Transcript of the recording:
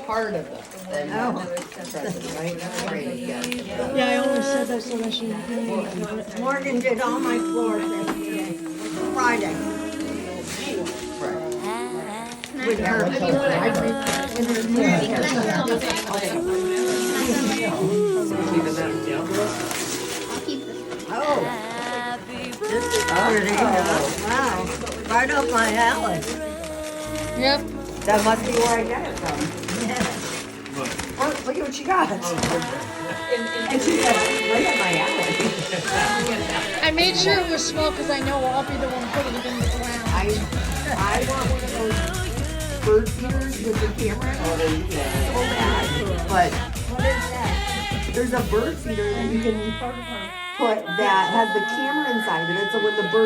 part of the present, right? Great, yes. Yeah, I always said that so that she would. Morgan did all my floors yesterday, Friday. With her. Oh, this is pretty. Wow, right up my alley. Yep. That must be where I get it from. Oh, look at what she got. And she said, right up my alley. I made sure it was small because I know I'll be the one putting it in the ground. I want one of those bird feeders with the camera. Oh, so bad. But What is that? there's a bird feeder that you can put that has the camera inside of it, so when the bird